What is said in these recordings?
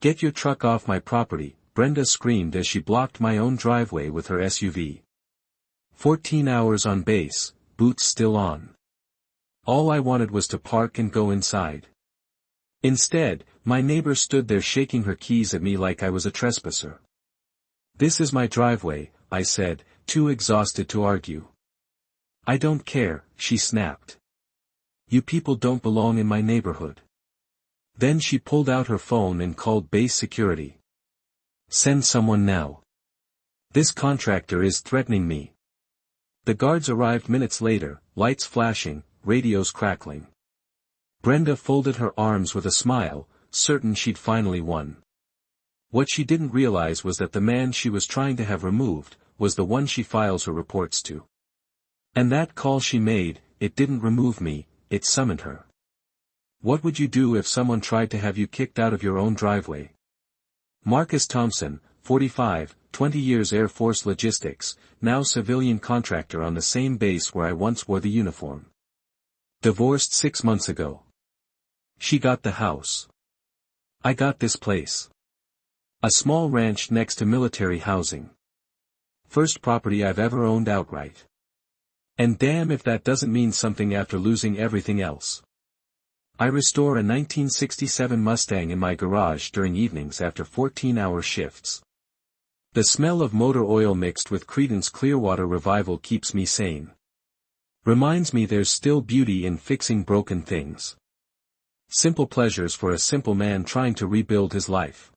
"Get your truck off my property," Brenda screamed as she blocked my own driveway with her SUV. 14 hours on base, boots still on. All I wanted was to park and go inside. Instead, my neighbor stood there shaking her keys at me like I was a trespasser. "This is my driveway," I said, too exhausted to argue. "I don't care," she snapped. "You people don't belong in my neighborhood." Then she pulled out her phone and called base security. "Send someone now. This contractor is threatening me." The guards arrived minutes later, lights flashing, radios crackling. Brenda folded her arms with a smile, certain she'd finally won. What she didn't realize was that the man she was trying to have removed was the one she files her reports to. And that call she made, it didn't remove me, it summoned her. What would you do if someone tried to have you kicked out of your own driveway? Marcus Thompson, 45, 20 years Air Force logistics, now civilian contractor on the same base where I once wore the uniform. Divorced 6 months ago. She got the house. I got this place. A small ranch next to military housing. First property I've ever owned outright. And damn if that doesn't mean something after losing everything else. I restore a 1967 Mustang in my garage during evenings after 14-hour shifts. The smell of motor oil mixed with Creedence Clearwater Revival keeps me sane. Reminds me there's still beauty in fixing broken things. Simple pleasures for a simple man trying to rebuild his life.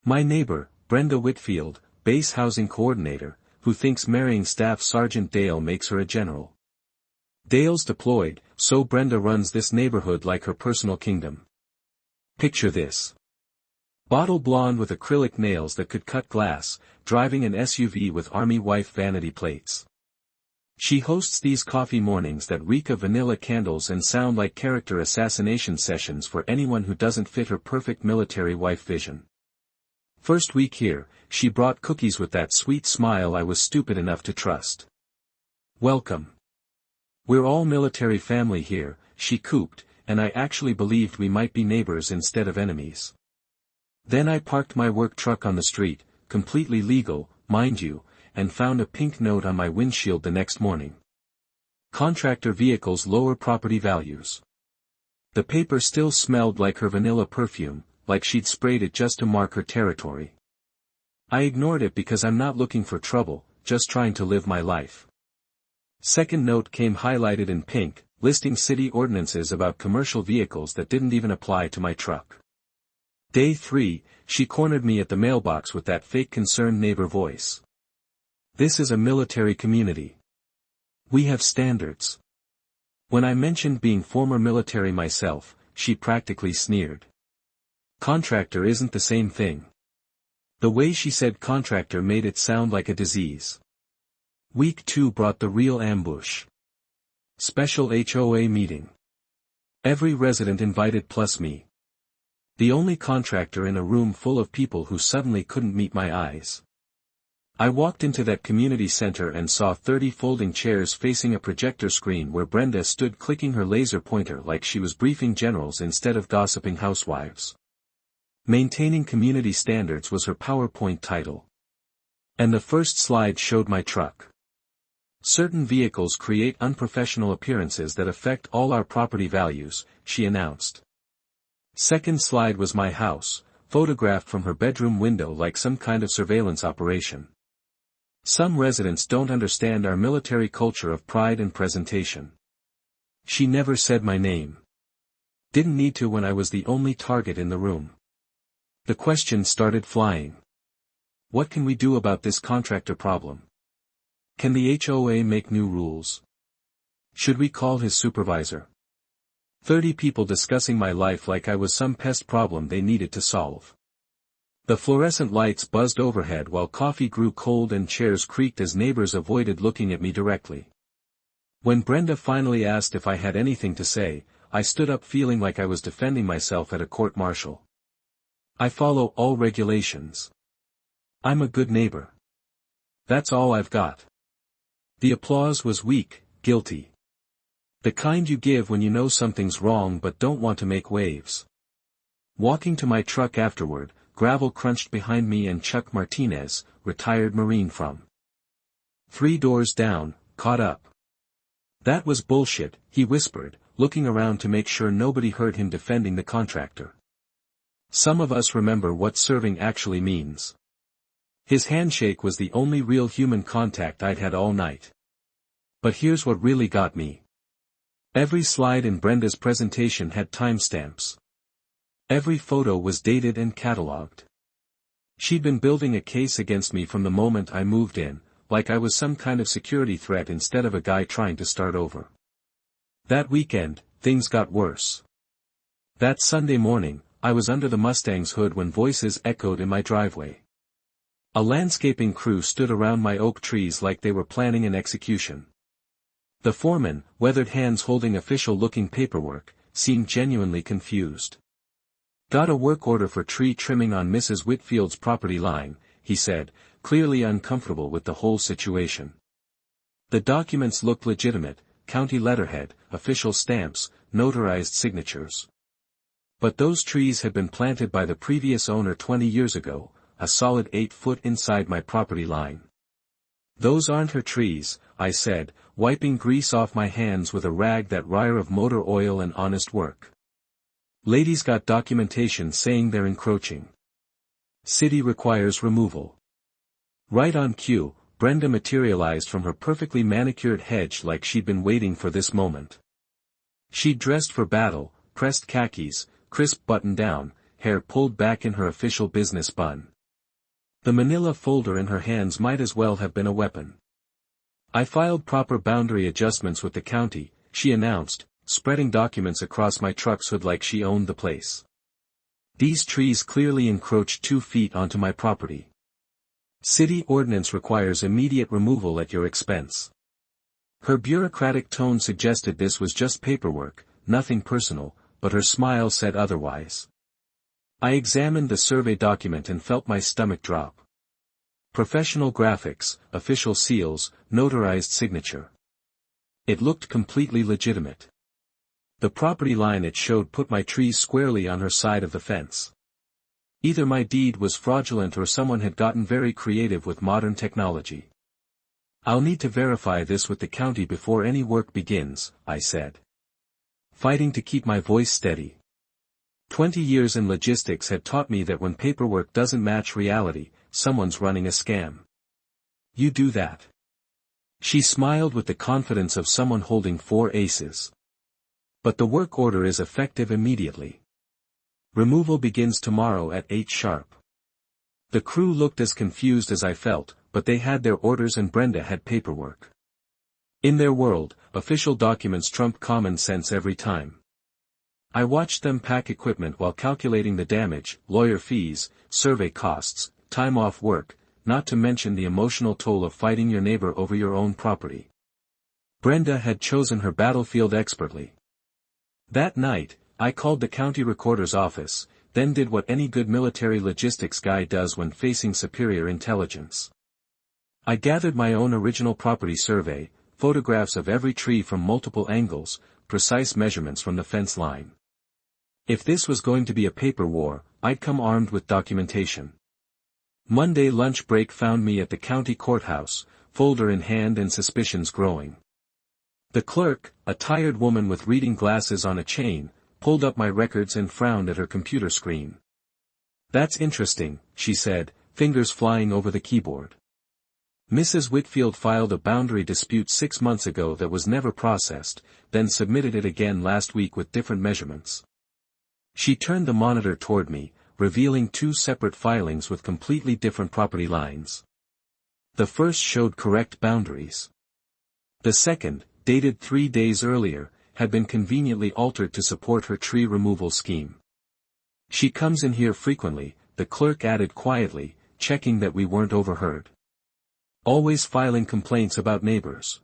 My neighbor, Brenda Whitfield, base housing coordinator, who thinks marrying Staff Sergeant Dale makes her a general. Dale's deployed, so Brenda runs this neighborhood like her personal kingdom. Picture this. Bottle blonde with acrylic nails that could cut glass, driving an SUV with army wife vanity plates. She hosts these coffee mornings that reek of vanilla candles and sound like character assassination sessions for anyone who doesn't fit her perfect military wife vision. First week here, she brought cookies with that sweet smile I was stupid enough to trust. "Welcome. We're all military family here," she cooped, and I actually believed we might be neighbors instead of enemies. Then I parked my work truck on the street, completely legal, mind you, and found a pink note on my windshield the next morning. Contractor vehicles lower property values. The paper still smelled like her vanilla perfume, like she'd sprayed it just to mark her territory. I ignored it because I'm not looking for trouble, just trying to live my life. Second note came highlighted in pink, listing city ordinances about commercial vehicles that didn't even apply to my truck. Day 3, she cornered me at the mailbox with that fake concerned neighbor voice. "This is a military community. We have standards." When I mentioned being former military myself, she practically sneered. Contractor isn't the same thing. The way she said contractor made it sound like a disease. Week 2 brought the real ambush. Special HOA meeting. Every resident invited plus me. The only contractor in a room full of people who suddenly couldn't meet my eyes. I walked into that community center and saw 30 folding chairs facing a projector screen where Brenda stood clicking her laser pointer like she was briefing generals instead of gossiping housewives. Maintaining community standards was her PowerPoint title. And the first slide showed my truck. "Certain vehicles create unprofessional appearances that affect all our property values," she announced. Second slide was my house, photographed from her bedroom window like some kind of surveillance operation. "Some residents don't understand our military culture of pride and presentation." She never said my name. Didn't need to when I was the only target in the room. The questions started flying. What can we do about this contractor problem? Can the HOA make new rules? Should we call his supervisor? 30 people discussing my life like I was some pest problem they needed to solve. The fluorescent lights buzzed overhead while coffee grew cold and chairs creaked as neighbors avoided looking at me directly. When Brenda finally asked if I had anything to say, I stood up feeling like I was defending myself at a court-martial. I follow all regulations. I'm a good neighbor. That's all I've got. The applause was weak, guilty. The kind you give when you know something's wrong but don't want to make waves. Walking to my truck afterward, gravel crunched behind me and Chuck Martinez, retired Marine from 3 doors down, caught up. That was bullshit, he whispered, looking around to make sure nobody heard him defending the contractor. Some of us remember what serving actually means. His handshake was the only real human contact I'd had all night. But here's what really got me. Every slide in Brenda's presentation had timestamps. Every photo was dated and catalogued. She'd been building a case against me from the moment I moved in, like I was some kind of security threat instead of a guy trying to start over. That weekend, things got worse. That Sunday morning, I was under the Mustang's hood when voices echoed in my driveway. A landscaping crew stood around my oak trees like they were planning an execution. The foreman, weathered hands holding official-looking paperwork, seemed genuinely confused. "Got a work order for tree trimming on Mrs. Whitfield's property line," he said, clearly uncomfortable with the whole situation. The documents looked legitimate, county letterhead, official stamps, notarized signatures. But those trees had been planted by the previous owner 20 years ago, a solid 8 foot inside my property line. "Those aren't her trees," I said, wiping grease off my hands with a rag that reeked of motor oil and honest work. "Lady's got documentation saying they're encroaching. City requires removal." Right on cue, Brenda materialized from her perfectly manicured hedge like she'd been waiting for this moment. She'd dressed for battle, pressed khakis, crisp button-down, hair pulled back in her official business bun. The manila folder in her hands might as well have been a weapon. "I filed proper boundary adjustments with the county," she announced, spreading documents across my truck's hood like she owned the place. "These trees clearly encroach 2 feet onto my property. City ordinance requires immediate removal at your expense." Her bureaucratic tone suggested this was just paperwork, nothing personal, but her smile said otherwise. I examined the survey document and felt my stomach drop. Professional graphics, official seals, notarized signature. It looked completely legitimate. The property line it showed put my trees squarely on her side of the fence. Either my deed was fraudulent or someone had gotten very creative with modern technology. "I'll need to verify this with the county before any work begins," I said, fighting to keep my voice steady. 20 years in logistics had taught me that when paperwork doesn't match reality, someone's running a scam. "You do that." She smiled with the confidence of someone holding 4 aces. "But the work order is effective immediately. Removal begins tomorrow at 8 sharp." The crew looked as confused as I felt, but they had their orders and Brenda had paperwork. In their world, official documents trump common sense every time. I watched them pack equipment while calculating the damage, lawyer fees, survey costs, time off work, not to mention the emotional toll of fighting your neighbor over your own property. Brenda had chosen her battlefield expertly. That night, I called the county recorder's office, then did what any good military logistics guy does when facing superior intelligence. I gathered my own original property survey, photographs of every tree from multiple angles, precise measurements from the fence line. If this was going to be a paper war, I'd come armed with documentation. Monday lunch break found me at the county courthouse, folder in hand and suspicions growing. The clerk, a tired woman with reading glasses on a chain, pulled up my records and frowned at her computer screen. "That's interesting," she said, fingers flying over the keyboard. "Mrs. Whitfield filed a boundary dispute 6 months ago that was never processed, then submitted it again last week with different measurements." She turned the monitor toward me, revealing 2 separate filings with completely different property lines. The first showed correct boundaries. The second, dated 3 days earlier, had been conveniently altered to support her tree removal scheme. "She comes in here frequently," the clerk added quietly, checking that we weren't overheard. "Always filing complaints about neighbors.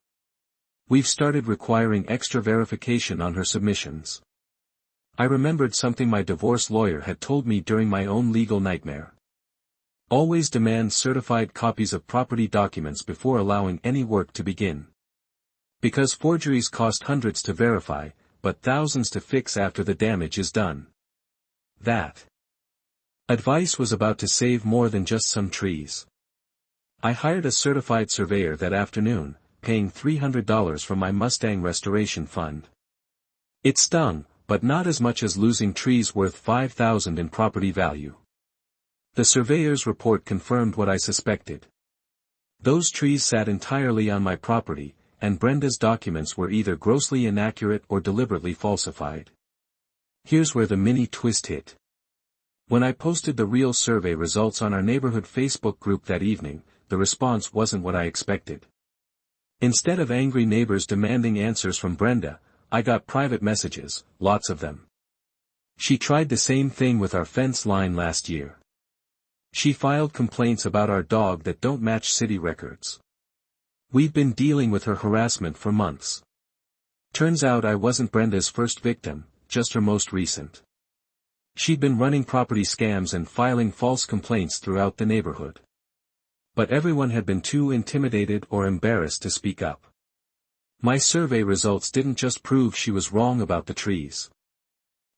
We've started requiring extra verification on her submissions." I remembered something my divorce lawyer had told me during my own legal nightmare. Always demand certified copies of property documents before allowing any work to begin. Because forgeries cost hundreds to verify, but thousands to fix after the damage is done. That advice was about to save more than just some trees. I hired a certified surveyor that afternoon, paying $300 from my Mustang restoration fund. It stung, but not as much as losing trees worth $5,000 in property value. The surveyor's report confirmed what I suspected. Those trees sat entirely on my property, and Brenda's documents were either grossly inaccurate or deliberately falsified. Here's where the mini twist hit. When I posted the real survey results on our neighborhood Facebook group that evening, the response wasn't what I expected. Instead of angry neighbors demanding answers from Brenda, I got private messages, lots of them. She tried the same thing with our fence line last year. She filed complaints about our dog that don't match city records. We've been dealing with her harassment for months. Turns out I wasn't Brenda's first victim, just her most recent. She'd been running property scams and filing false complaints throughout the neighborhood. But everyone had been too intimidated or embarrassed to speak up. My survey results didn't just prove she was wrong about the trees.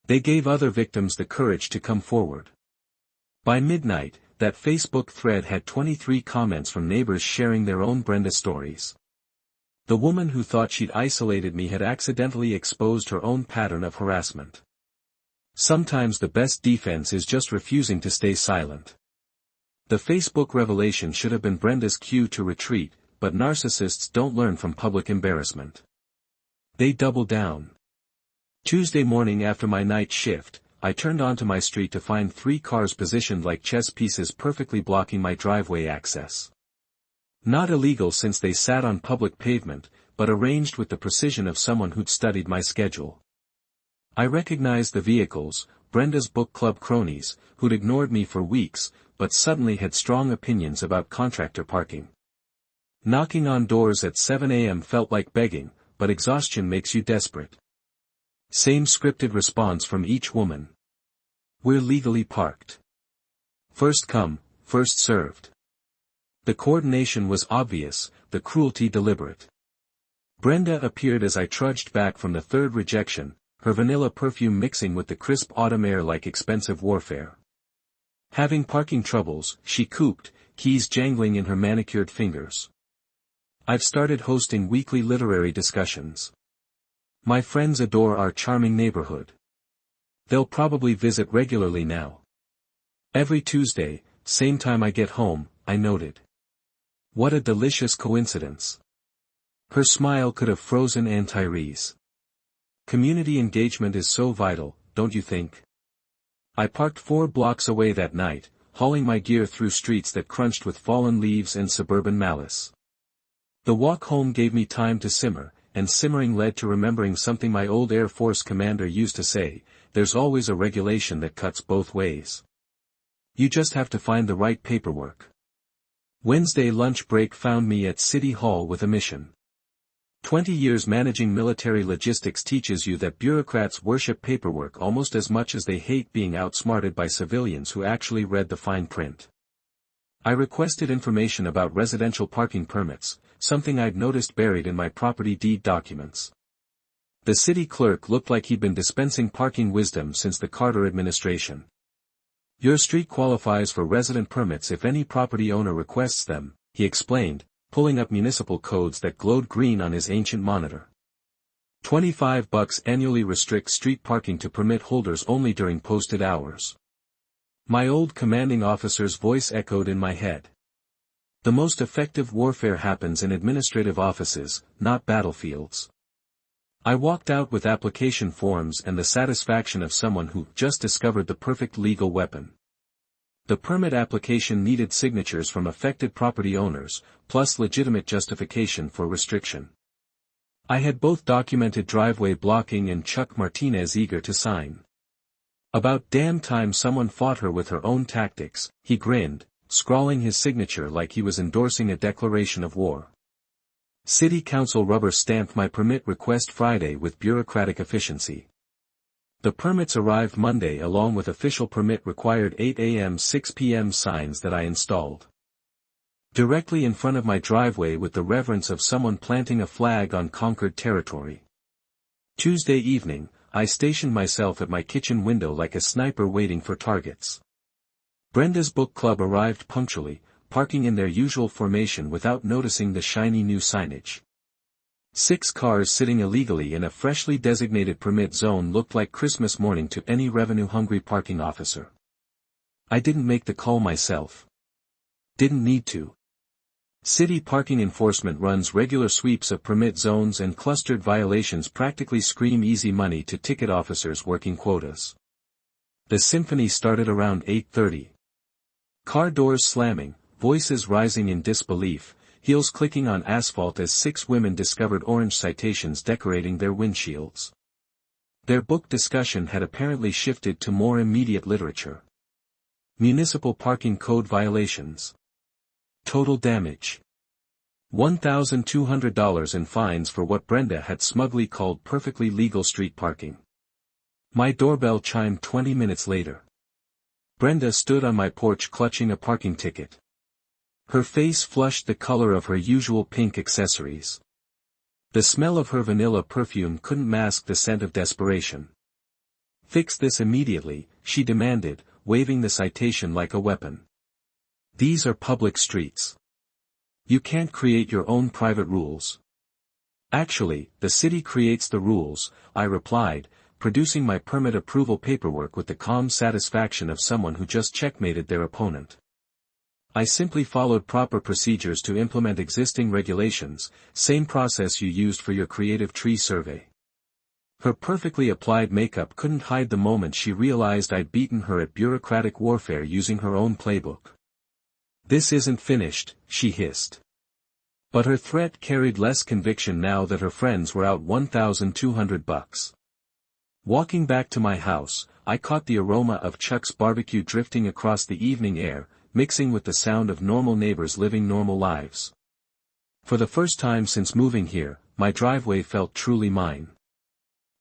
They gave other victims the courage to come forward. By midnight, that Facebook thread had 23 comments from neighbors sharing their own Brenda stories. The woman who thought she'd isolated me had accidentally exposed her own pattern of harassment. Sometimes the best defense is just refusing to stay silent. The Facebook revelation should have been Brenda's cue to retreat, but narcissists don't learn from public embarrassment. They double down. Tuesday morning after my night shift, I turned onto my street to find 3 cars positioned like chess pieces perfectly blocking my driveway access. Not illegal since they sat on public pavement, but arranged with the precision of someone who'd studied my schedule. I recognized the vehicles, Brenda's book club cronies, who'd ignored me for weeks, but suddenly had strong opinions about contractor parking. Knocking on doors at 7 a.m. felt like begging, but exhaustion makes you desperate. Same scripted response from each woman. We're legally parked. First come, first served. The coordination was obvious, the cruelty deliberate. Brenda appeared as I trudged back from the third rejection, her vanilla perfume mixing with the crisp autumn air like expensive warfare. Having parking troubles, she cooped, keys jangling in her manicured fingers. I've started hosting weekly literary discussions. My friends adore our charming neighborhood. They'll probably visit regularly now. Every Tuesday, same time I get home, I noted. What a delicious coincidence. Her smile could have frozen Aunt Tyrese. Community engagement is so vital, don't you think? I parked 4 blocks away that night, hauling my gear through streets that crunched with fallen leaves and suburban malice. The walk home gave me time to simmer, and simmering led to remembering something my old Air Force commander used to say, there's always a regulation that cuts both ways. You just have to find the right paperwork. Wednesday lunch break found me at City Hall with a mission. 20 years managing military logistics teaches you that bureaucrats worship paperwork almost as much as they hate being outsmarted by civilians who actually read the fine print. I requested information about residential parking permits, something I'd noticed buried in my property deed documents. The city clerk looked like he'd been dispensing parking wisdom since the Carter administration. Your street qualifies for resident permits if any property owner requests them, he explained, pulling up municipal codes that glowed green on his ancient monitor. $25 annually restricts street parking to permit holders only during posted hours. My old commanding officer's voice echoed in my head. The most effective warfare happens in administrative offices, not battlefields. I walked out with application forms and the satisfaction of someone who just discovered the perfect legal weapon. The permit application needed signatures from affected property owners, plus legitimate justification for restriction. I had both documented driveway blocking and Chuck Martinez eager to sign. About damn time someone fought her with her own tactics, he grinned, scrawling his signature like he was endorsing a declaration of war. City Council rubber stamped my permit request Friday with bureaucratic efficiency. The permits arrived Monday along with official permit required 8 a.m. 6 p.m. signs that I installed. Directly in front of my driveway with the reverence of someone planting a flag on conquered territory. Tuesday evening, I stationed myself at my kitchen window like a sniper waiting for targets. Brenda's book club arrived punctually, parking in their usual formation without noticing the shiny new signage. 6 cars sitting illegally in a freshly designated permit zone looked like Christmas morning to any revenue-hungry parking officer. I didn't make the call myself. Didn't need to. City parking enforcement runs regular sweeps of permit zones, and clustered violations practically scream easy money to ticket officers working quotas. The symphony started around 8:30. Car doors slamming, voices rising in disbelief, heels clicking on asphalt as 6 women discovered orange citations decorating their windshields. Their book discussion had apparently shifted to more immediate literature. Municipal parking code violations. Total damage. $1,200 in fines for what Brenda had smugly called perfectly legal street parking. My doorbell chimed 20 minutes later. Brenda stood on my porch clutching a parking ticket. Her face flushed the color of her usual pink accessories. The smell of her vanilla perfume couldn't mask the scent of desperation. "Fix this immediately," she demanded, waving the citation like a weapon. "These are public streets. You can't create your own private rules." "Actually, the city creates the rules," I replied, producing my permit approval paperwork with the calm satisfaction of someone who just checkmated their opponent. "I simply followed proper procedures to implement existing regulations, same process you used for your creative tree survey." Her perfectly applied makeup couldn't hide the moment she realized I'd beaten her at bureaucratic warfare using her own playbook. "This isn't finished," she hissed. But her threat carried less conviction now that her friends were out $1,200. Walking back to my house, I caught the aroma of Chuck's barbecue drifting across the evening air, mixing with the sound of normal neighbors living normal lives. For the first time since moving here, my driveway felt truly mine.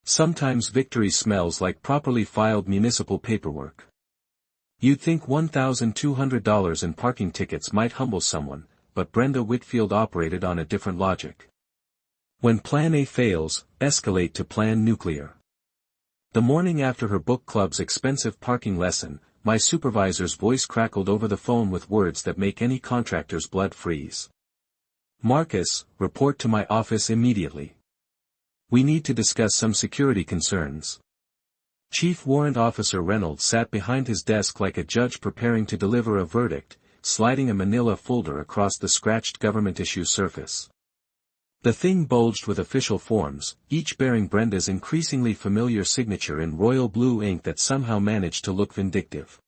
Sometimes victory smells like properly filed municipal paperwork. You'd think $1,200 in parking tickets might humble someone, but Brenda Whitfield operated on a different logic. When Plan A fails, escalate to Plan Nuclear. The morning after her book club's expensive parking lesson, my supervisor's voice crackled over the phone with words that make any contractor's blood freeze. "Marcus, report to my office immediately. We need to discuss some security concerns." Chief Warrant Officer Reynolds sat behind his desk like a judge preparing to deliver a verdict, sliding a manila folder across the scratched government issue surface. The thing bulged with official forms, each bearing Brenda's increasingly familiar signature in royal blue ink that somehow managed to look vindictive.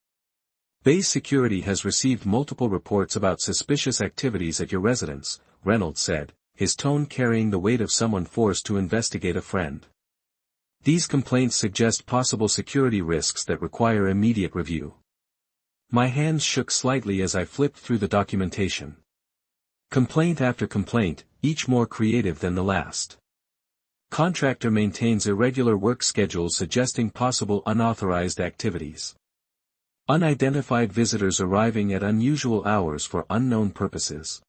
"Base Security has received multiple reports about suspicious activities at your residence," Reynolds said, his tone carrying the weight of someone forced to investigate a friend. "These complaints suggest possible security risks that require immediate review." My hands shook slightly as I flipped through the documentation. Complaint after complaint, each more creative than the last. Contractor maintains irregular work schedules suggesting possible unauthorized activities. Unidentified visitors arriving at unusual hours for unknown purposes.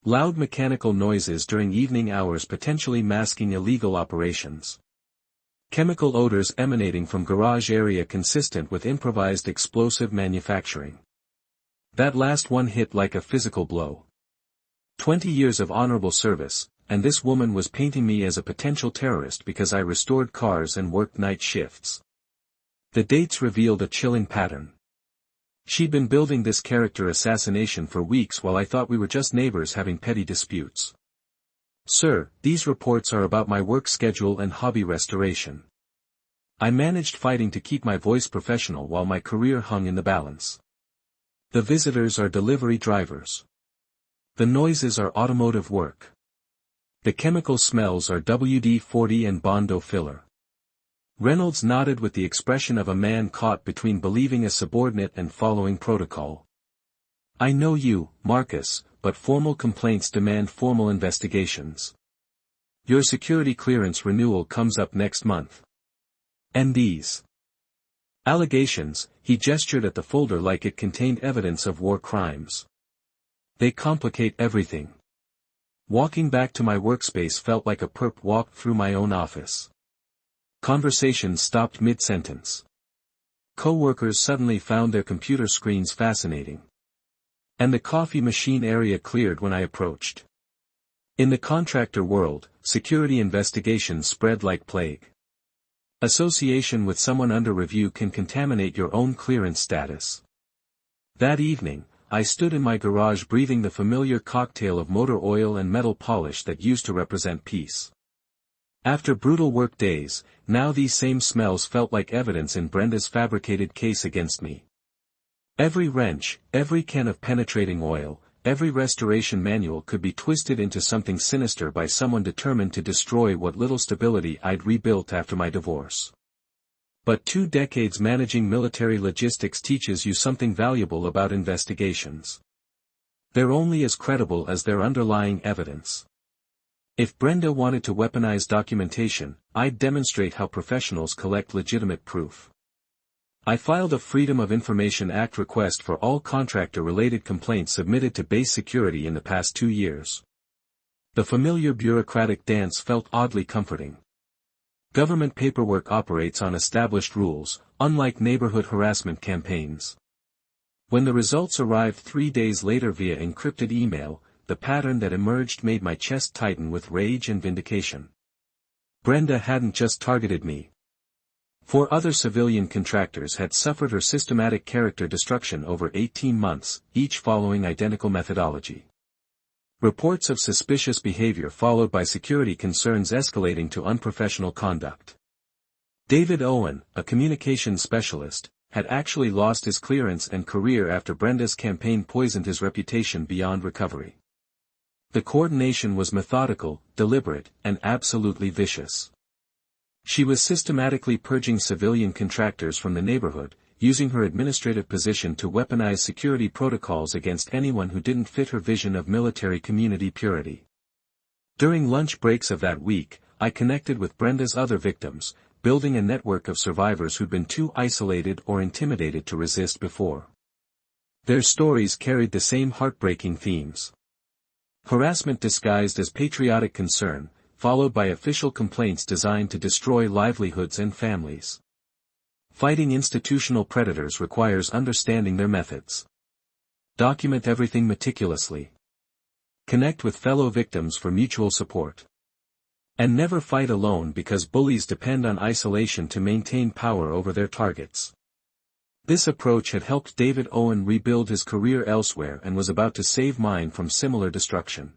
Loud mechanical noises during evening hours potentially masking illegal operations. Chemical odors emanating from garage area consistent with improvised explosive manufacturing. That last one hit like a physical blow. 20 years of honorable service, and this woman was painting me as a potential terrorist because I restored cars and worked night shifts. The dates revealed a chilling pattern. She'd been building this character assassination for weeks while I thought we were just neighbors having petty disputes. "Sir, these reports are about my work schedule and hobby restoration." I managed fighting to keep my voice professional while my career hung in the balance. "The visitors are delivery drivers. The noises are automotive work. The chemical smells are WD-40 and Bondo filler." Reynolds nodded with the expression of a man caught between believing a subordinate and following protocol. "I know you, Marcus, but formal complaints demand formal investigations. Your security clearance renewal comes up next month. And these allegations," he gestured at the folder like it contained evidence of war crimes. "They complicate everything." Walking back to my workspace felt like a perp walked through my own office. Conversations stopped mid-sentence. Co-workers suddenly found their computer screens fascinating. And the coffee machine area cleared when I approached. In the contractor world, security investigations spread like plague. Association with someone under review can contaminate your own clearance status. That evening, I stood in my garage breathing the familiar cocktail of motor oil and metal polish that used to represent peace. After brutal work days, now these same smells felt like evidence in Brenda's fabricated case against me. Every wrench, every can of penetrating oil, every restoration manual could be twisted into something sinister by someone determined to destroy what little stability I'd rebuilt after my divorce. But 2 decades managing military logistics teaches you something valuable about investigations. They're only as credible as their underlying evidence. If Brenda wanted to weaponize documentation, I'd demonstrate how professionals collect legitimate proof. I filed a Freedom of Information Act request for all contractor-related complaints submitted to base security in the past 2 years. The familiar bureaucratic dance felt oddly comforting. Government paperwork operates on established rules, unlike neighborhood harassment campaigns. When the results arrived 3 days later via encrypted email, the pattern that emerged made my chest tighten with rage and vindication. Brenda hadn't just targeted me. 4 other civilian contractors had suffered her systematic character destruction over 18 months, each following identical methodology. Reports of suspicious behavior followed by security concerns escalating to unprofessional conduct. David Owen, a communications specialist, had actually lost his clearance and career after Brenda's campaign poisoned his reputation beyond recovery. The coordination was methodical, deliberate, and absolutely vicious. She was systematically purging civilian contractors from the neighborhood, using her administrative position to weaponize security protocols against anyone who didn't fit her vision of military community purity. During lunch breaks of that week, I connected with Brenda's other victims, building a network of survivors who'd been too isolated or intimidated to resist before. Their stories carried the same heartbreaking themes. Harassment disguised as patriotic concern, followed by official complaints designed to destroy livelihoods and families. Fighting institutional predators requires understanding their methods. Document everything meticulously. Connect with fellow victims for mutual support. And never fight alone because bullies depend on isolation to maintain power over their targets. This approach had helped David Owen rebuild his career elsewhere and was about to save mine from similar destruction.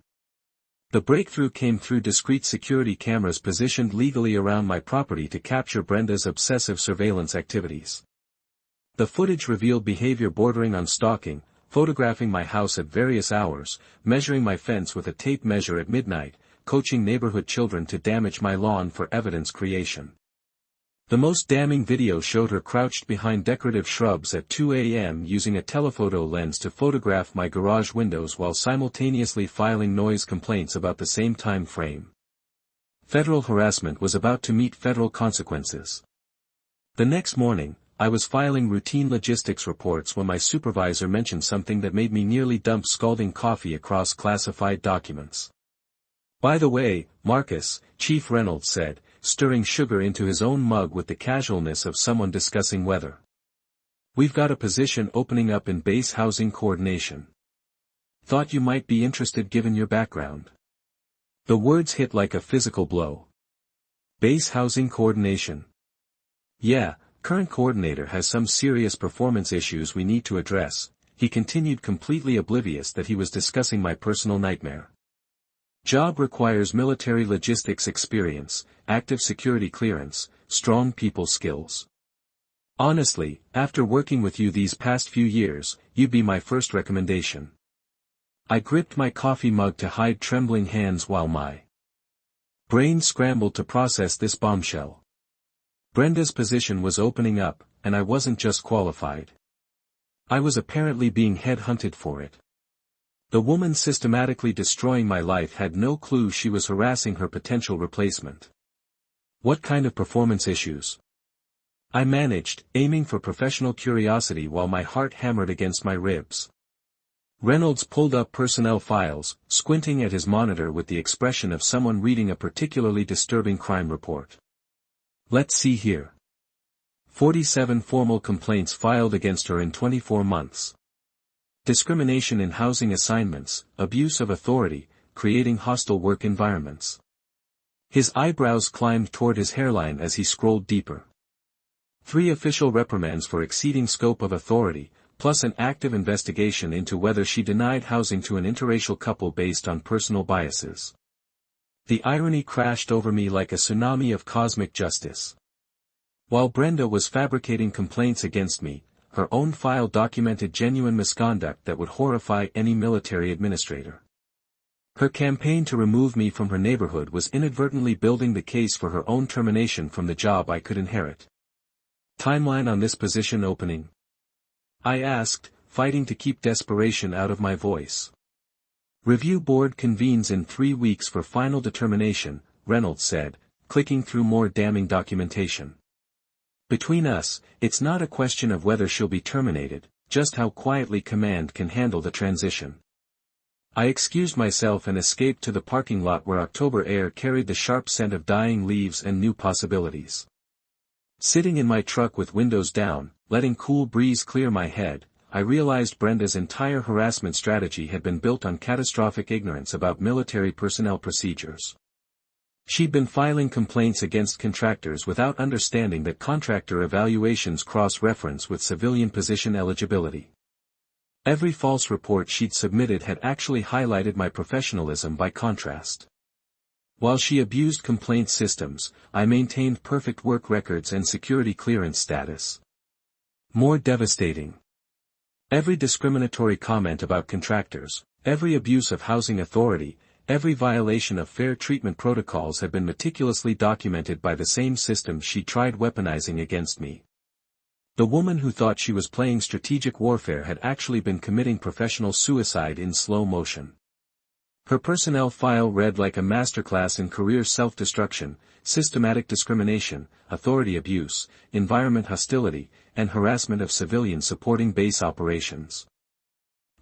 The breakthrough came through discrete security cameras positioned legally around my property to capture Brenda's obsessive surveillance activities. The footage revealed behavior bordering on stalking, photographing my house at various hours, measuring my fence with a tape measure at midnight, coaching neighborhood children to damage my lawn for evidence creation. The most damning video showed her crouched behind decorative shrubs at 2 a.m. using a telephoto lens to photograph my garage windows while simultaneously filing noise complaints about the same time frame. Federal harassment was about to meet federal consequences. The next morning, I was filing routine logistics reports when my supervisor mentioned something that made me nearly dump scalding coffee across classified documents. "By the way, Marcus," Chief Reynolds said, stirring sugar into his own mug with the casualness of someone discussing weather. "We've got a position opening up in base housing coordination. Thought you might be interested given your background." The words hit like a physical blow. Base housing coordination. "Yeah, current coordinator has some serious performance issues we need to address," he continued, completely oblivious that he was discussing my personal nightmare. "Job requires military logistics experience, active security clearance, strong people skills. Honestly, after working with you these past few years, you'd be my first recommendation." I gripped my coffee mug to hide trembling hands while my brain scrambled to process this bombshell. Brenda's position was opening up, and I wasn't just qualified. I was apparently being headhunted for it. The woman systematically destroying my life had no clue she was harassing her potential replacement. What kind of performance issues? I managed, aiming for professional curiosity while my heart hammered against my ribs. Reynolds pulled up personnel files, squinting at his monitor with the expression of someone reading a particularly disturbing crime report. Let's see here. 47 formal complaints filed against her in 24 months. Discrimination in housing assignments, abuse of authority, creating hostile work environments. His eyebrows climbed toward his hairline as he scrolled deeper. 3 official reprimands for exceeding scope of authority, plus an active investigation into whether she denied housing to an interracial couple based on personal biases. The irony crashed over me like a tsunami of cosmic justice. While Brenda was fabricating complaints against me, her own file documented genuine misconduct that would horrify any military administrator. Her campaign to remove me from her neighborhood was inadvertently building the case for her own termination from the job I could inherit. Timeline on this position opening? I asked, fighting to keep desperation out of my voice. Review board convenes in 3 weeks for final determination, Reynolds said, clicking through more damning documentation. Between us, it's not a question of whether she'll be terminated, just how quietly command can handle the transition. I excused myself and escaped to the parking lot where October air carried the sharp scent of dying leaves and new possibilities. Sitting in my truck with windows down, letting cool breeze clear my head, I realized Brenda's entire harassment strategy had been built on catastrophic ignorance about military personnel procedures. She'd been filing complaints against contractors without understanding that contractor evaluations cross-reference with civilian position eligibility. Every false report she'd submitted had actually highlighted my professionalism by contrast. While she abused complaint systems, I maintained perfect work records and security clearance status. More devastating. Every discriminatory comment about contractors, every abuse of housing authority, every violation of fair treatment protocols had been meticulously documented by the same system she tried weaponizing against me. The woman who thought she was playing strategic warfare had actually been committing professional suicide in slow motion. Her personnel file read like a masterclass in career self-destruction, systematic discrimination, authority abuse, environment hostility, and harassment of civilians supporting base operations.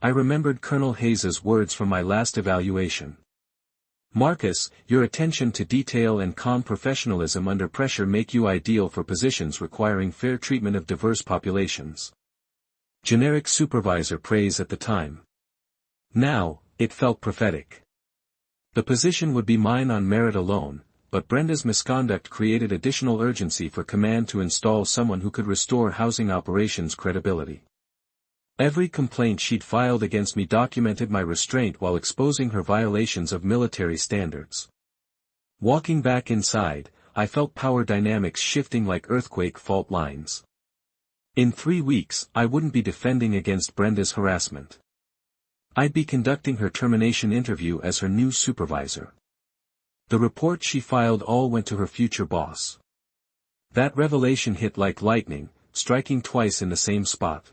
I remembered Colonel Hayes's words from my last evaluation. Marcus, your attention to detail and calm professionalism under pressure make you ideal for positions requiring fair treatment of diverse populations. Generic supervisor praise at the time. Now, it felt prophetic. The position would be mine on merit alone, but Brenda's misconduct created additional urgency for command to install someone who could restore housing operations credibility. Every complaint she'd filed against me documented my restraint while exposing her violations of military standards. Walking back inside, I felt power dynamics shifting like earthquake fault lines. In 3 weeks, I wouldn't be defending against Brenda's harassment. I'd be conducting her termination interview as her new supervisor. The report she filed all went to her future boss. That revelation hit like lightning, striking twice in the same spot.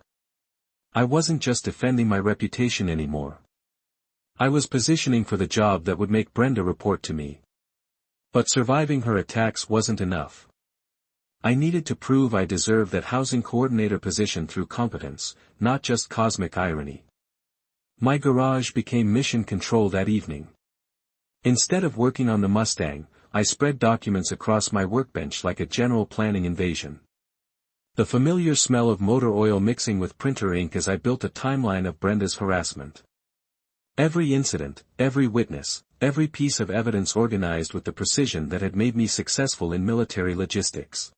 I wasn't just defending my reputation anymore. I was positioning for the job that would make Brenda report to me. But surviving her attacks wasn't enough. I needed to prove I deserved that housing coordinator position through competence, not just cosmic irony. My garage became mission control that evening. Instead of working on the Mustang, I spread documents across my workbench like a general planning invasion. The familiar smell of motor oil mixing with printer ink as I built a timeline of Brenda's harassment. Every incident, every witness, every piece of evidence organized with the precision that had made me successful in military logistics.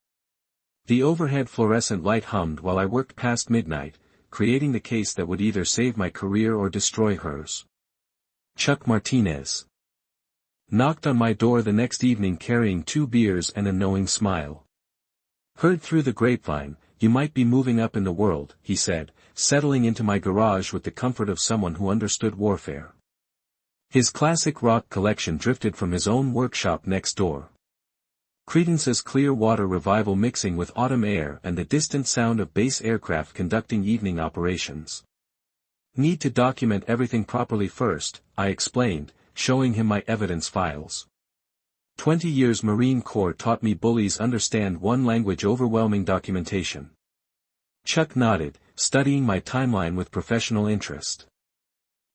The overhead fluorescent light hummed while I worked past midnight, creating the case that would either save my career or destroy hers. Chuck Martinez knocked on my door the next evening carrying 2 beers and a knowing smile. Heard through the grapevine, you might be moving up in the world, he said, settling into my garage with the comfort of someone who understood warfare. His classic rock collection drifted from his own workshop next door. Credence's Clearwater Revival mixing with autumn air and the distant sound of base aircraft conducting evening operations. Need to document everything properly first, I explained, showing him my evidence files. 20 years Marine Corps taught me bullies understand one language: overwhelming documentation. Chuck nodded, studying my timeline with professional interest.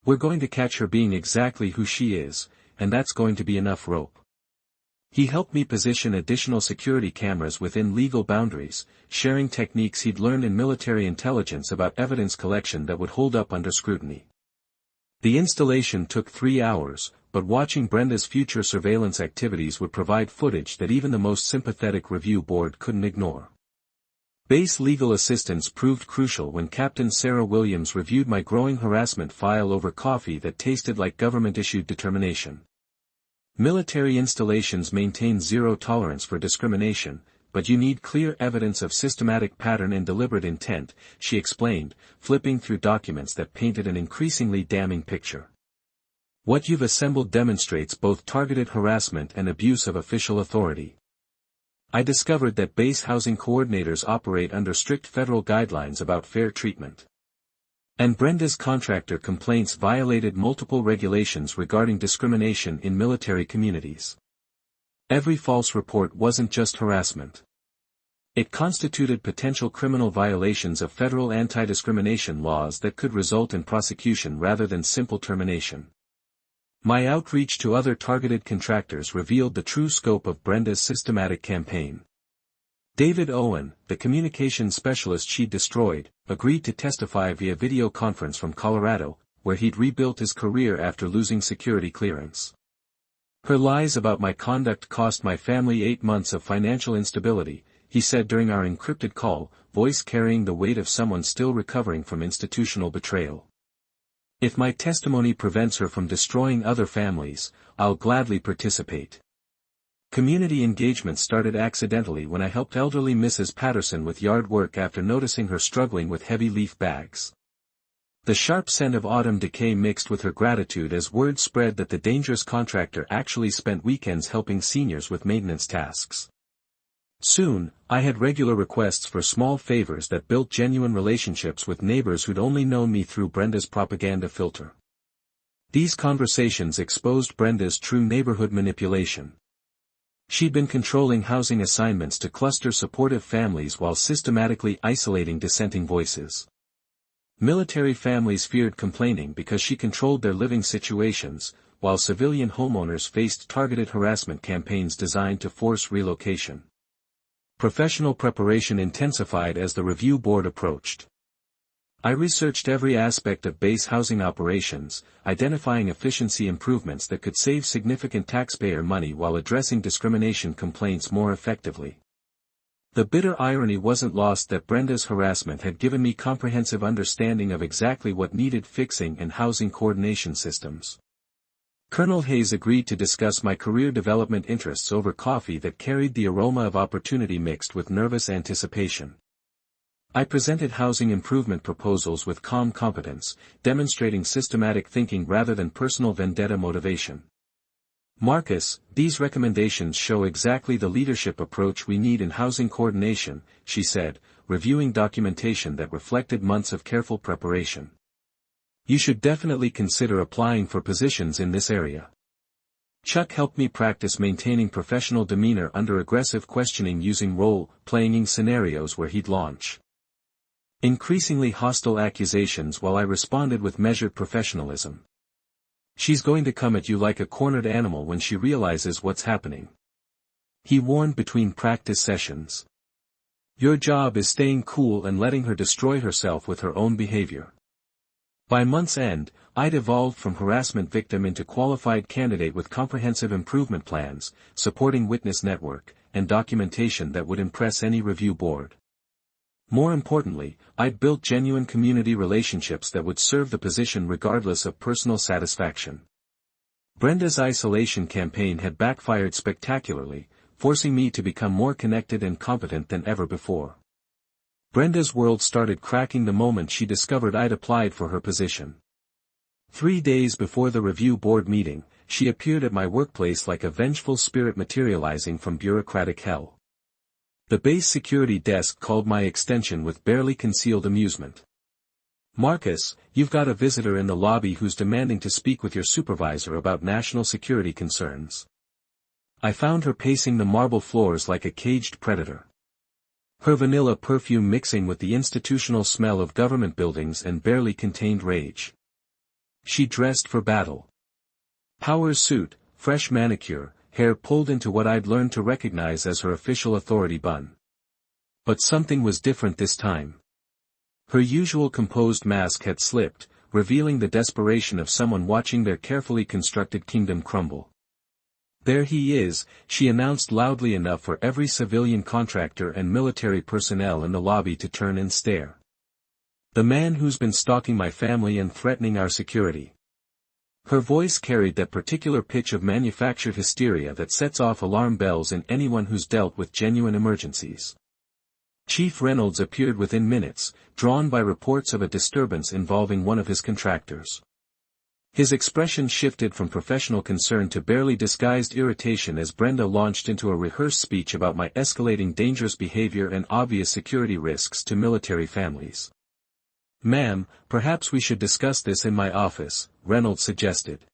We're going to catch her being exactly who she is, and that's going to be enough rope. He helped me position additional security cameras within legal boundaries, sharing techniques he'd learned in military intelligence about evidence collection that would hold up under scrutiny. The installation took 3 hours, but watching Brenda's future surveillance activities would provide footage that even the most sympathetic review board couldn't ignore. Base legal assistance proved crucial when Captain Sarah Williams reviewed my growing harassment file over coffee that tasted like government-issued determination. Military installations maintain zero tolerance for discrimination, but you need clear evidence of systematic pattern and deliberate intent, she explained, flipping through documents that painted an increasingly damning picture. What you've assembled demonstrates both targeted harassment and abuse of official authority. I discovered that base housing coordinators operate under strict federal guidelines about fair treatment. And Brenda's contractor complaints violated multiple regulations regarding discrimination in military communities. Every false report wasn't just harassment. It constituted potential criminal violations of federal anti-discrimination laws that could result in prosecution rather than simple termination. My outreach to other targeted contractors revealed the true scope of Brenda's systematic campaign. David Owen, the communications specialist she'd destroyed, agreed to testify via video conference from Colorado, where he'd rebuilt his career after losing security clearance. Her lies about my conduct cost my family 8 months of financial instability, he said during our encrypted call, voice carrying the weight of someone still recovering from institutional betrayal. If my testimony prevents her from destroying other families, I'll gladly participate. Community engagement started accidentally when I helped elderly Mrs. Patterson with yard work after noticing her struggling with heavy leaf bags. The sharp scent of autumn decay mixed with her gratitude as word spread that the dangerous contractor actually spent weekends helping seniors with maintenance tasks. Soon, I had regular requests for small favors that built genuine relationships with neighbors who'd only known me through Brenda's propaganda filter. These conversations exposed Brenda's true neighborhood manipulation. She'd been controlling housing assignments to cluster supportive families while systematically isolating dissenting voices. Military families feared complaining because she controlled their living situations, while civilian homeowners faced targeted harassment campaigns designed to force relocation. Professional preparation intensified as the review board approached. I researched every aspect of base housing operations, identifying efficiency improvements that could save significant taxpayer money while addressing discrimination complaints more effectively. The bitter irony wasn't lost that Brenda's harassment had given me comprehensive understanding of exactly what needed fixing in housing coordination systems. Colonel Hayes agreed to discuss my career development interests over coffee that carried the aroma of opportunity mixed with nervous anticipation. I presented housing improvement proposals with calm competence, demonstrating systematic thinking rather than personal vendetta motivation. Marcus, these recommendations show exactly the leadership approach we need in housing coordination, she said, reviewing documentation that reflected months of careful preparation. You should definitely consider applying for positions in this area. Chuck helped me practice maintaining professional demeanor under aggressive questioning using role-playing scenarios where he'd launch increasingly hostile accusations while I responded with measured professionalism. She's going to come at you like a cornered animal when she realizes what's happening, he warned between practice sessions. Your job is staying cool and letting her destroy herself with her own behavior. By month's end, I'd evolved from harassment victim into qualified candidate with comprehensive improvement plans, supporting witness network, and documentation that would impress any review board. More importantly, I'd built genuine community relationships that would serve the position regardless of personal satisfaction. Brenda's isolation campaign had backfired spectacularly, forcing me to become more connected and competent than ever before. Brenda's world started cracking the moment she discovered I'd applied for her position. 3 days before the review board meeting, she appeared at my workplace like a vengeful spirit materializing from bureaucratic hell. The base security desk called my extension with barely concealed amusement. Marcus, you've got a visitor in the lobby who's demanding to speak with your supervisor about national security concerns. I found her pacing the marble floors like a caged predator. Her vanilla perfume mixing with the institutional smell of government buildings and barely contained rage. She dressed for battle. Power suit, fresh manicure, hair pulled into what I'd learned to recognize as her official authority bun. But something was different this time. Her usual composed mask had slipped, revealing the desperation of someone watching their carefully constructed kingdom crumble. "There he is," she announced loudly enough for every civilian contractor and military personnel in the lobby to turn and stare. "The man who's been stalking my family and threatening our security." Her voice carried that particular pitch of manufactured hysteria that sets off alarm bells in anyone who's dealt with genuine emergencies. Chief Reynolds appeared within minutes, drawn by reports of a disturbance involving one of his contractors. His expression shifted from professional concern to barely disguised irritation as Brenda launched into a rehearsed speech about my escalating dangerous behavior and obvious security risks to military families. "Ma'am, perhaps we should discuss this in my office," Reynolds suggested.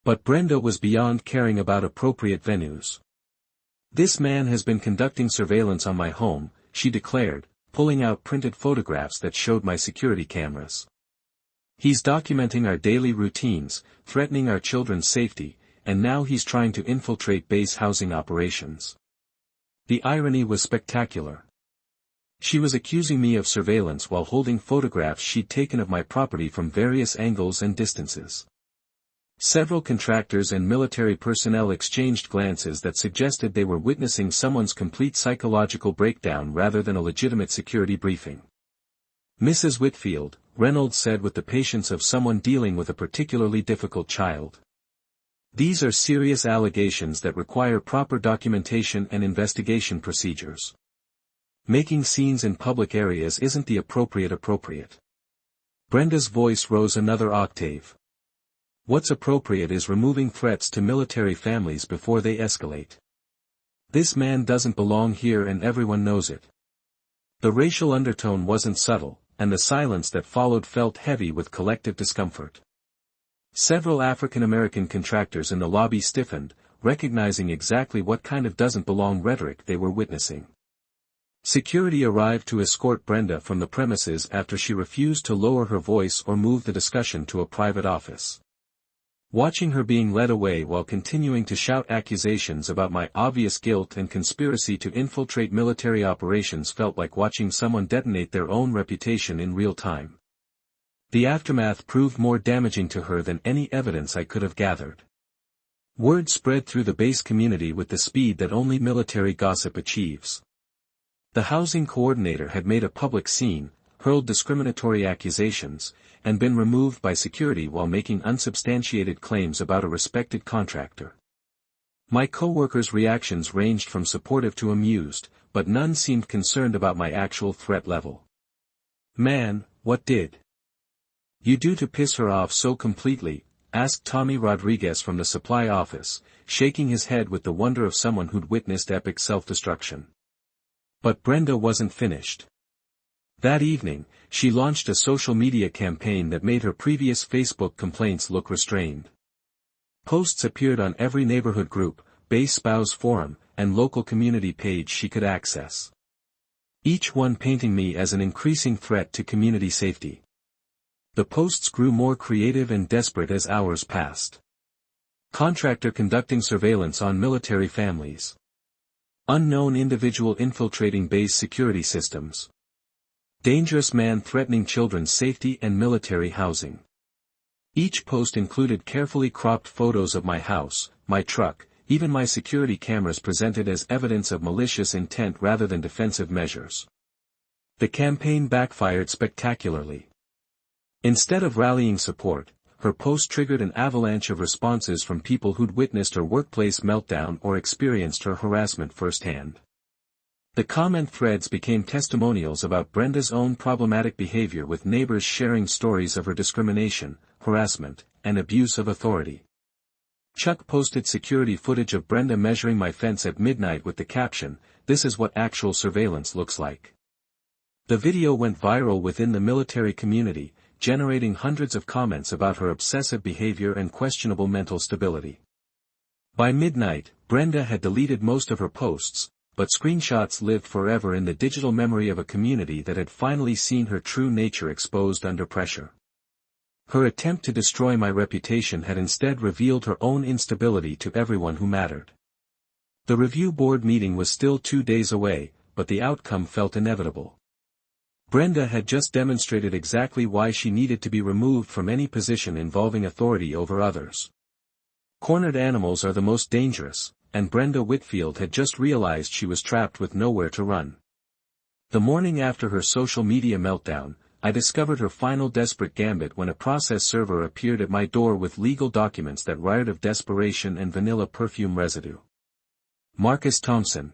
But Brenda was beyond caring about appropriate venues. "This man has been conducting surveillance on my home," she declared, pulling out printed photographs that showed my security cameras. "He's documenting our daily routines, threatening our children's safety, and now he's trying to infiltrate base housing operations." The irony was spectacular. She was accusing me of surveillance while holding photographs she'd taken of my property from various angles and distances. Several contractors and military personnel exchanged glances that suggested they were witnessing someone's complete psychological breakdown rather than a legitimate security briefing. "Mrs. Whitfield," Reynolds said with the patience of someone dealing with a particularly difficult child. "These are serious allegations that require proper documentation and investigation procedures. Making scenes in public areas isn't the appropriate. Brenda's voice rose another octave. "What's appropriate is removing threats to military families before they escalate. This man doesn't belong here and everyone knows it." The racial undertone wasn't subtle, and the silence that followed felt heavy with collective discomfort. Several African American contractors in the lobby stiffened, recognizing exactly what kind of doesn't belong rhetoric they were witnessing. Security arrived to escort Brenda from the premises after she refused to lower her voice or move the discussion to a private office. Watching her being led away while continuing to shout accusations about my obvious guilt and conspiracy to infiltrate military operations felt like watching someone detonate their own reputation in real time. The aftermath proved more damaging to her than any evidence I could have gathered. Word spread through the base community with the speed that only military gossip achieves. The housing coordinator had made a public scene, hurled discriminatory accusations, and been removed by security while making unsubstantiated claims about a respected contractor. My co-workers' reactions ranged from supportive to amused, but none seemed concerned about my actual threat level. "Man, what did you do to piss her off so completely?" asked Tommy Rodriguez from the supply office, shaking his head with the wonder of someone who'd witnessed epic self-destruction. But Brenda wasn't finished. That evening, she launched a social media campaign that made her previous Facebook complaints look restrained. Posts appeared on every neighborhood group, base spouse forum, and local community page she could access. Each one painting me as an increasing threat to community safety. The posts grew more creative and desperate as hours passed. Contractor conducting surveillance on military families. Unknown individual infiltrating base security systems. Dangerous man threatening children's safety and military housing. Each post included carefully cropped photos of my house, my truck, even my security cameras presented as evidence of malicious intent rather than defensive measures. The campaign backfired spectacularly. Instead of rallying support, her post triggered an avalanche of responses from people who'd witnessed her workplace meltdown or experienced her harassment firsthand. The comment threads became testimonials about Brenda's own problematic behavior, with neighbors sharing stories of her discrimination, harassment, and abuse of authority. Chuck posted security footage of Brenda measuring my fence at midnight with the caption, "This is what actual surveillance looks like." The video went viral within the military community, generating hundreds of comments about her obsessive behavior and questionable mental stability. By midnight, Brenda had deleted most of her posts, but screenshots lived forever in the digital memory of a community that had finally seen her true nature exposed under pressure. Her attempt to destroy my reputation had instead revealed her own instability to everyone who mattered. The review board meeting was still 2 days away, but the outcome felt inevitable. Brenda had just demonstrated exactly why she needed to be removed from any position involving authority over others. Cornered animals are the most dangerous, and Brenda Whitfield had just realized she was trapped with nowhere to run. The morning after her social media meltdown, I discovered her final desperate gambit when a process server appeared at my door with legal documents that reeked of desperation and vanilla perfume residue. Marcus Thompson.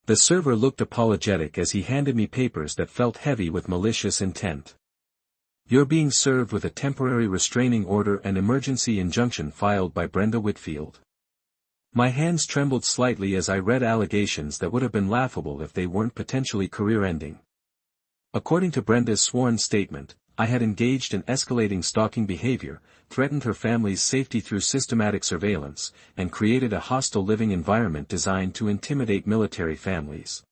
The server looked apologetic as he handed me papers that felt heavy with malicious intent. You're being served with a temporary restraining order and emergency injunction filed by Brenda Whitfield. My hands trembled slightly as I read allegations that would have been laughable if they weren't potentially career-ending. According to Brenda's sworn statement, I had engaged in escalating stalking behavior, threatened her family's safety through systematic surveillance, and created a hostile living environment designed to intimidate military families.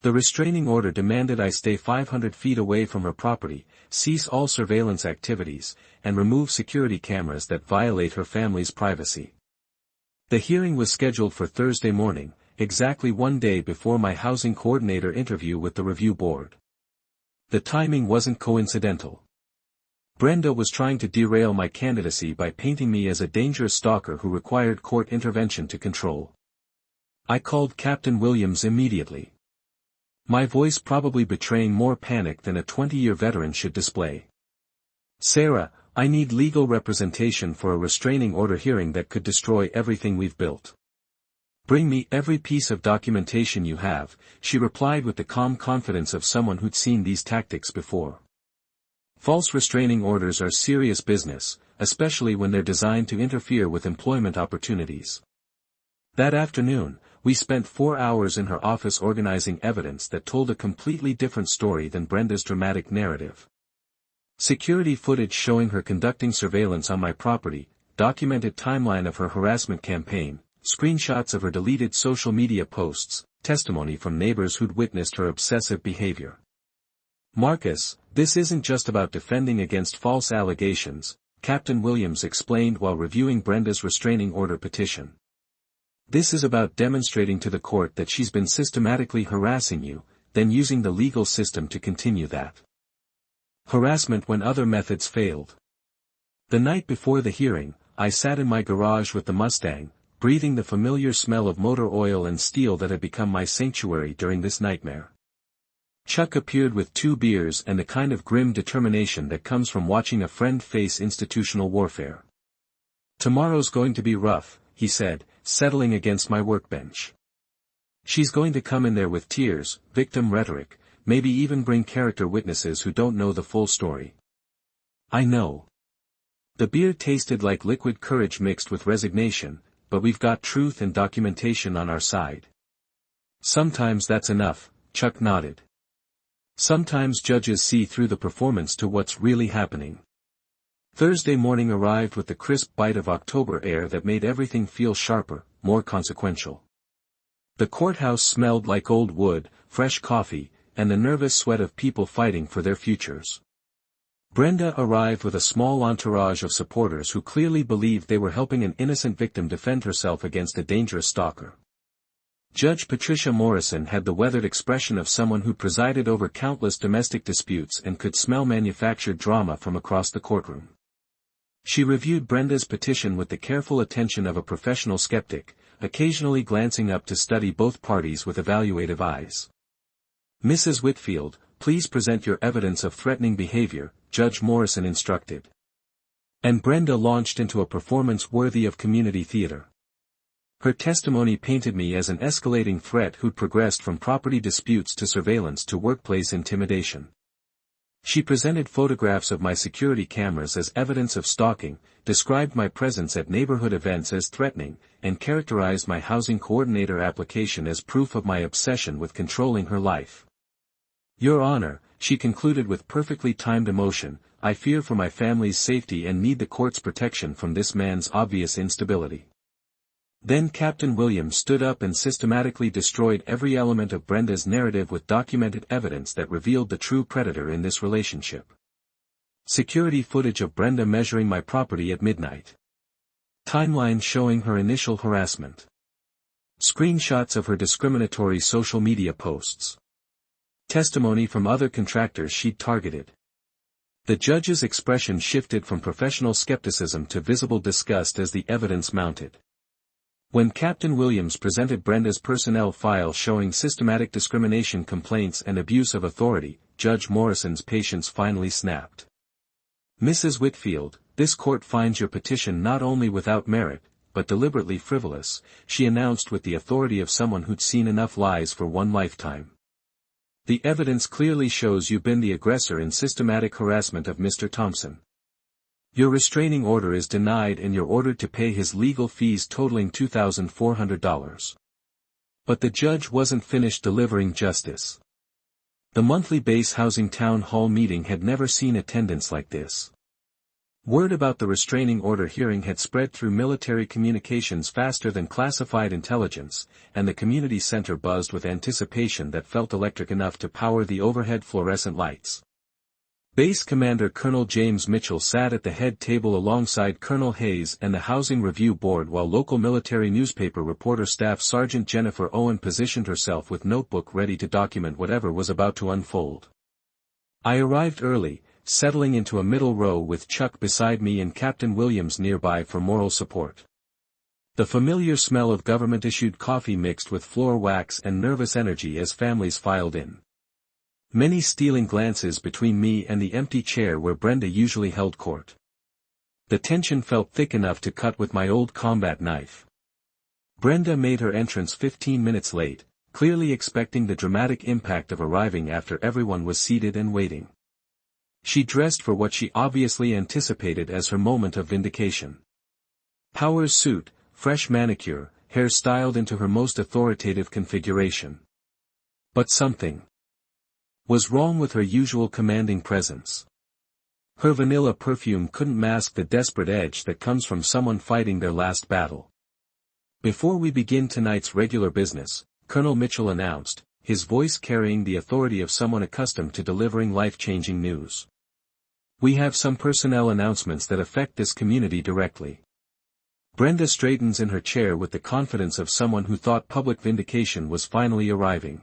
The restraining order demanded I stay 500 feet away from her property, cease all surveillance activities, and remove security cameras that violate her family's privacy. The hearing was scheduled for Thursday morning, exactly 1 day before my housing coordinator interview with the review board. The timing wasn't coincidental. Brenda was trying to derail my candidacy by painting me as a dangerous stalker who required court intervention to control. I called Captain Williams immediately. My voice probably betraying more panic than a 20-year veteran should display. Sarah, I need legal representation for a restraining order hearing that could destroy everything we've built. Bring me every piece of documentation you have, she replied with the calm confidence of someone who'd seen these tactics before. False restraining orders are serious business, especially when they're designed to interfere with employment opportunities. That afternoon, we spent 4 hours in her office organizing evidence that told a completely different story than Brenda's dramatic narrative. Security footage showing her conducting surveillance on my property, documented timeline of her harassment campaign, screenshots of her deleted social media posts, testimony from neighbors who'd witnessed her obsessive behavior. Marcus, this isn't just about defending against false allegations, Captain Williams explained while reviewing Brenda's restraining order petition. This is about demonstrating to the court that she's been systematically harassing you, then using the legal system to continue that harassment when other methods failed. The night before the hearing, I sat in my garage with the Mustang, breathing the familiar smell of motor oil and steel that had become my sanctuary during this nightmare. Chuck appeared with 2 beers and the kind of grim determination that comes from watching a friend face institutional warfare. Tomorrow's going to be rough, he said, settling against my workbench. She's going to come in there with tears, victim rhetoric, maybe even bring character witnesses who don't know the full story. I know. The beer tasted like liquid courage mixed with resignation, but we've got truth and documentation on our side. Sometimes that's enough, Chuck nodded. Sometimes judges see through the performance to what's really happening. Thursday morning arrived with the crisp bite of October air that made everything feel sharper, more consequential. The courthouse smelled like old wood, fresh coffee, and the nervous sweat of people fighting for their futures. Brenda arrived with a small entourage of supporters who clearly believed they were helping an innocent victim defend herself against a dangerous stalker. Judge Patricia Morrison had the weathered expression of someone who presided over countless domestic disputes and could smell manufactured drama from across the courtroom. She reviewed Brenda's petition with the careful attention of a professional skeptic, occasionally glancing up to study both parties with evaluative eyes. Mrs. Whitfield, please present your evidence of threatening behavior, Judge Morrison instructed. And Brenda launched into a performance worthy of community theater. Her testimony painted me as an escalating threat who'd progressed from property disputes to surveillance to workplace intimidation. She presented photographs of my security cameras as evidence of stalking, described my presence at neighborhood events as threatening, and characterized my housing coordinator application as proof of my obsession with controlling her life. Your Honor, she concluded with perfectly timed emotion, I fear for my family's safety and need the court's protection from this man's obvious instability. Then Captain Williams stood up and systematically destroyed every element of Brenda's narrative with documented evidence that revealed the true predator in this relationship. Security footage of Brenda measuring my property at midnight. Timeline showing her initial harassment. Screenshots of her discriminatory social media posts. Testimony from other contractors she'd targeted. The judge's expression shifted from professional skepticism to visible disgust as the evidence mounted. When Captain Williams presented Brenda's personnel file showing systematic discrimination complaints and abuse of authority, Judge Morrison's patience finally snapped. "Mrs. Whitfield, this court finds your petition not only without merit, but deliberately frivolous," she announced with the authority of someone who'd seen enough lies for one lifetime. "The evidence clearly shows you've been the aggressor in systematic harassment of Mr. Thompson. Your restraining order is denied and you're ordered to pay his legal fees totaling $2,400. But the judge wasn't finished delivering justice. The monthly base housing town hall meeting had never seen attendance like this. Word about the restraining order hearing had spread through military communications faster than classified intelligence, and the community center buzzed with anticipation that felt electric enough to power the overhead fluorescent lights. Base Commander Colonel James Mitchell sat at the head table alongside Colonel Hayes and the Housing Review Board, while local military newspaper reporter Staff Sergeant Jennifer Owen positioned herself with notebook ready to document whatever was about to unfold. I arrived early, settling into a middle row with Chuck beside me and Captain Williams nearby for moral support. The familiar smell of government-issued coffee mixed with floor wax and nervous energy as families filed in. Many stealing glances between me and the empty chair where Brenda usually held court. The tension felt thick enough to cut with my old combat knife. Brenda made her entrance 15 minutes late, clearly expecting the dramatic impact of arriving after everyone was seated and waiting. She dressed for what she obviously anticipated as her moment of vindication. Power's suit, fresh manicure, hair styled into her most authoritative configuration. But something was wrong with her usual commanding presence. Her vanilla perfume couldn't mask the desperate edge that comes from someone fighting their last battle. "Before we begin tonight's regular business," Colonel Mitchell announced, his voice carrying the authority of someone accustomed to delivering life-changing news. "We have some personnel announcements that affect this community directly." Brenda straightens in her chair with the confidence of someone who thought public vindication was finally arriving.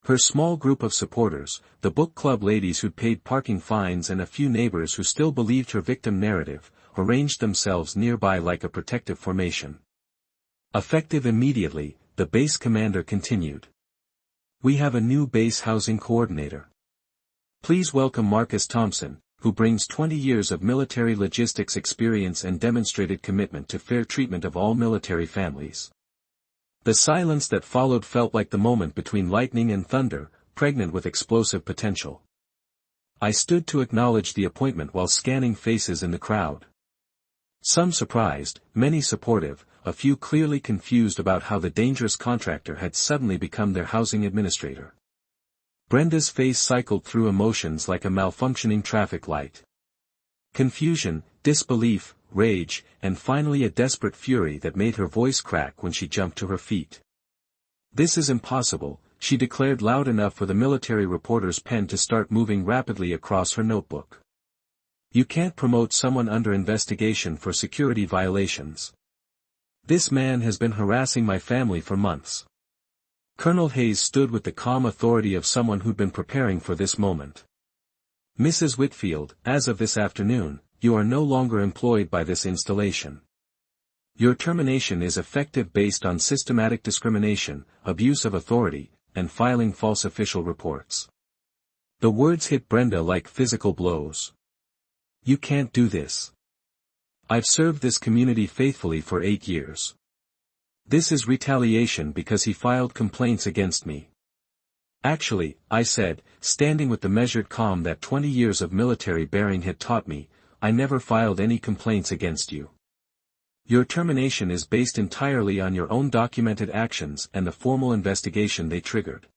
Her small group of supporters, the book club ladies who'd paid parking fines and a few neighbors who still believed her victim narrative, arranged themselves nearby like a protective formation. Effective immediately, the base commander continued. "We have a new base housing coordinator. Please welcome Marcus Thompson, who brings 20 years of military logistics experience and demonstrated commitment to fair treatment of all military families." The silence that followed felt like the moment between lightning and thunder, pregnant with explosive potential. I stood to acknowledge the appointment while scanning faces in the crowd. Some surprised, many supportive, a few clearly confused about how the dangerous contractor had suddenly become their housing administrator. Brenda's face cycled through emotions like a malfunctioning traffic light. Confusion, disbelief, rage, and finally a desperate fury that made her voice crack when she jumped to her feet. "This is impossible," she declared loud enough for the military reporter's pen to start moving rapidly across her notebook. "You can't promote someone under investigation for security violations. This man has been harassing my family for months." Colonel Hayes stood with the calm authority of someone who'd been preparing for this moment. "Mrs. Whitfield, as of this afternoon, you are no longer employed by this installation. Your termination is effective based on systematic discrimination, abuse of authority, and filing false official reports." The words hit Brenda like physical blows. "You can't do this. I've served this community faithfully for 8 years. This is retaliation because he filed complaints against me." "Actually," I said, standing with the measured calm that 20 years of military bearing had taught me, "I never filed any complaints against you. Your termination is based entirely on your own documented actions and the formal investigation they triggered."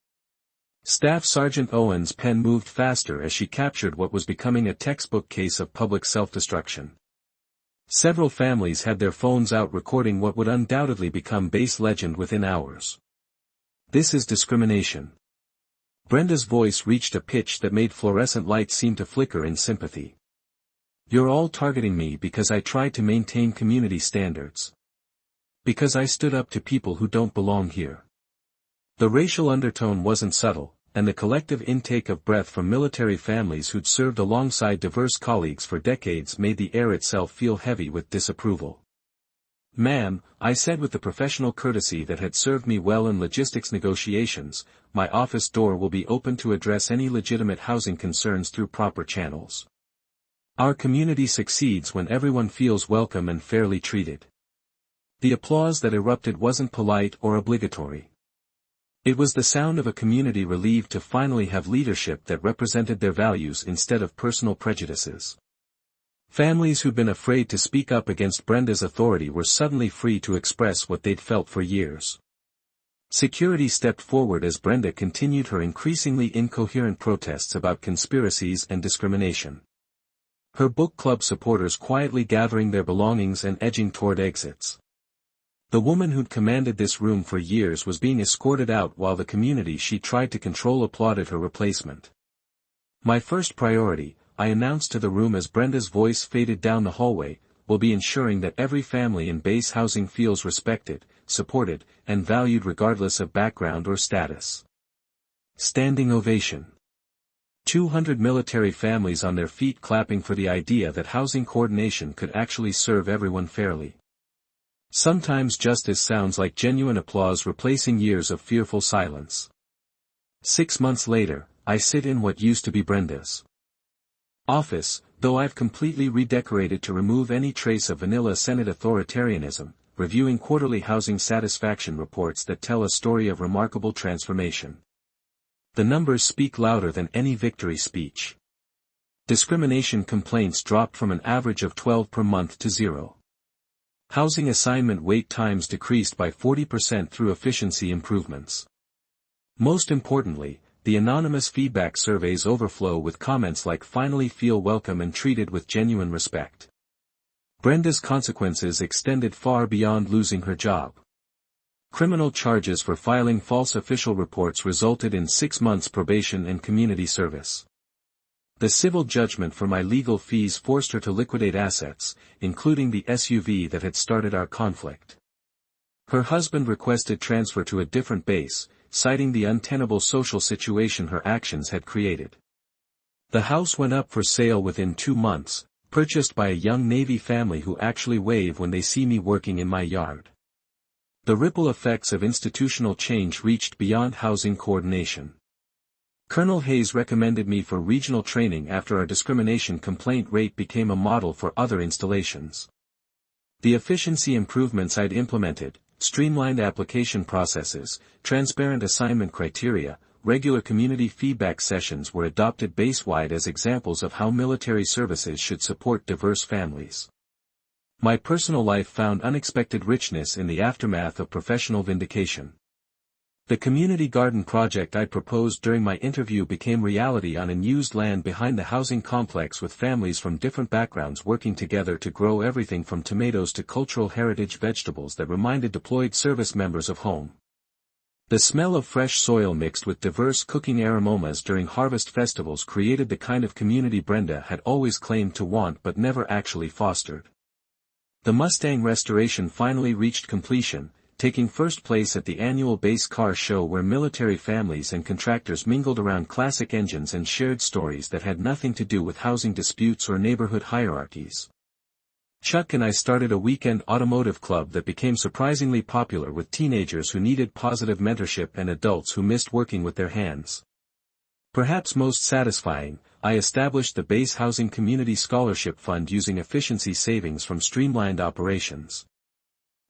Staff Sergeant Owen's pen moved faster as she captured what was becoming a textbook case of public self-destruction. Several families had their phones out recording what would undoubtedly become base legend within hours. "This is discrimination." Brenda's voice reached a pitch that made fluorescent lights seem to flicker in sympathy. You're all targeting me because I tried to maintain community standards. Because I stood up to people who don't belong here. The racial undertone wasn't subtle, and the collective intake of breath from military families who'd served alongside diverse colleagues for decades made the air itself feel heavy with disapproval. "Ma'am," I said with the professional courtesy that had served me well in logistics negotiations, "my office door will be open to address any legitimate housing concerns through proper channels. Our community succeeds when everyone feels welcome and fairly treated." The applause that erupted wasn't polite or obligatory. It was the sound of a community relieved to finally have leadership that represented their values instead of personal prejudices. Families who'd been afraid to speak up against Brenda's authority were suddenly free to express what they'd felt for years. Security stepped forward as Brenda continued her increasingly incoherent protests about conspiracies and discrimination. Her book club supporters quietly gathering their belongings and edging toward exits. The woman who'd commanded this room for years was being escorted out while the community she tried to control applauded her replacement. "My first priority," I announced to the room as Brenda's voice faded down the hallway, "will be ensuring that every family in base housing feels respected, supported, and valued regardless of background or status." Standing ovation. 200 military families on their feet clapping for the idea that housing coordination could actually serve everyone fairly. Sometimes justice sounds like genuine applause replacing years of fearful silence. 6 months later, I sit in what used to be Brenda's office, though I've completely redecorated to remove any trace of vanilla Senate authoritarianism, reviewing quarterly housing satisfaction reports that tell a story of remarkable transformation. The numbers speak louder than any victory speech. Discrimination complaints dropped from an average of 12 per month to 0. Housing assignment wait times decreased by 40% through efficiency improvements. Most importantly, the anonymous feedback surveys overflow with comments like "finally feel welcome and treated with genuine respect." Brenda's consequences extended far beyond losing her job. Criminal charges for filing false official reports resulted in 6 months probation and community service. The civil judgment for my legal fees forced her to liquidate assets, including the SUV that had started our conflict. Her husband requested transfer to a different base, citing the untenable social situation her actions had created. The house went up for sale within 2 months, purchased by a young Navy family who actually wave when they see me working in my yard. The ripple effects of institutional change reached beyond housing coordination. Colonel Hayes recommended me for regional training after our discrimination complaint rate became a model for other installations. The efficiency improvements I'd implemented, streamlined application processes, transparent assignment criteria, regular community feedback sessions were adopted base-wide as examples of how military services should support diverse families. My personal life found unexpected richness in the aftermath of professional vindication. The community garden project I proposed during my interview became reality on unused land behind the housing complex, with families from different backgrounds working together to grow everything from tomatoes to cultural heritage vegetables that reminded deployed service members of home. The smell of fresh soil mixed with diverse cooking aromas during harvest festivals created the kind of community Brenda had always claimed to want but never actually fostered. The Mustang restoration finally reached completion, taking first place at the annual base car show, where military families and contractors mingled around classic engines and shared stories that had nothing to do with housing disputes or neighborhood hierarchies. Chuck and I started a weekend automotive club that became surprisingly popular with teenagers who needed positive mentorship and adults who missed working with their hands. Perhaps most satisfying, I established the Base Housing Community Scholarship Fund using efficiency savings from streamlined operations.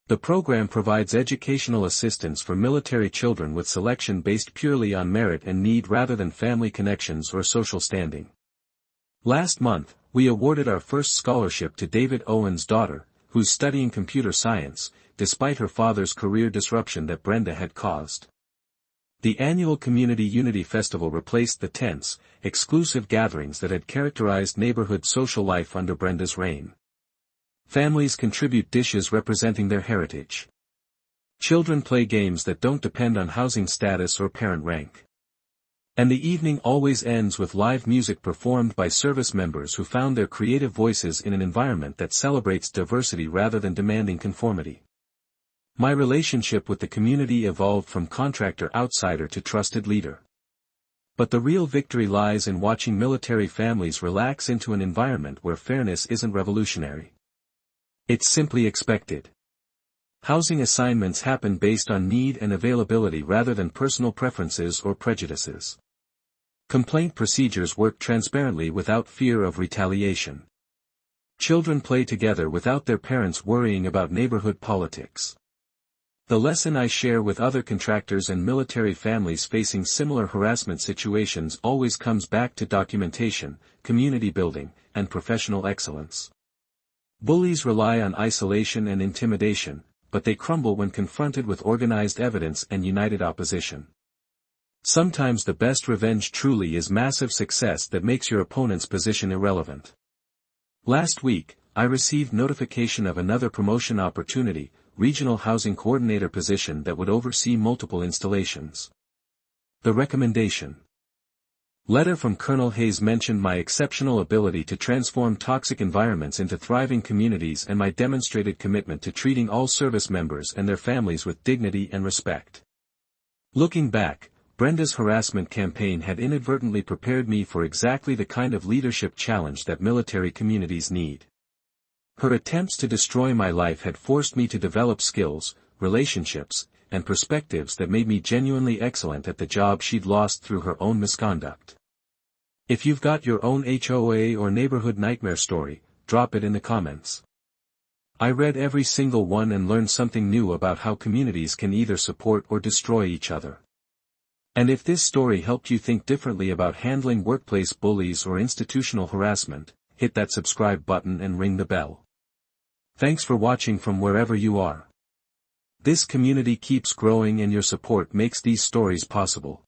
The program provides educational assistance for military children with selection based purely on merit and need rather than family connections or social standing. Last month, we awarded our first scholarship to David Owen's daughter, who's studying computer science, despite her father's career disruption that Brenda had caused. The annual Community Unity Festival replaced the tense, exclusive gatherings that had characterized neighborhood social life under Brenda's reign. Families contribute dishes representing their heritage. Children play games that don't depend on housing status or parent rank. And the evening always ends with live music performed by service members who found their creative voices in an environment that celebrates diversity rather than demanding conformity. My relationship with the community evolved from contractor outsider to trusted leader. But the real victory lies in watching military families relax into an environment where fairness isn't revolutionary. It's simply expected. Housing assignments happen based on need and availability rather than personal preferences or prejudices. Complaint procedures work transparently without fear of retaliation. Children play together without their parents worrying about neighborhood politics. The lesson I share with other contractors and military families facing similar harassment situations always comes back to documentation, community building, and professional excellence. Bullies rely on isolation and intimidation, but they crumble when confronted with organized evidence and united opposition. Sometimes the best revenge truly is massive success that makes your opponent's position irrelevant. Last week, I received notification of another promotion opportunity, regional housing coordinator position that would oversee multiple installations. The recommendation letter from Colonel Hayes mentioned my exceptional ability to transform toxic environments into thriving communities and my demonstrated commitment to treating all service members and their families with dignity and respect. Looking back, Brenda's harassment campaign had inadvertently prepared me for exactly the kind of leadership challenge that military communities need. Her attempts to destroy my life had forced me to develop skills, relationships, and perspectives that made me genuinely excellent at the job she'd lost through her own misconduct. If you've got your own HOA or neighborhood nightmare story, drop it in the comments. I read every single one and learned something new about how communities can either support or destroy each other. And if this story helped you think differently about handling workplace bullies or institutional harassment, hit that subscribe button and ring the bell. Thanks for watching from wherever you are. This community keeps growing and your support makes these stories possible.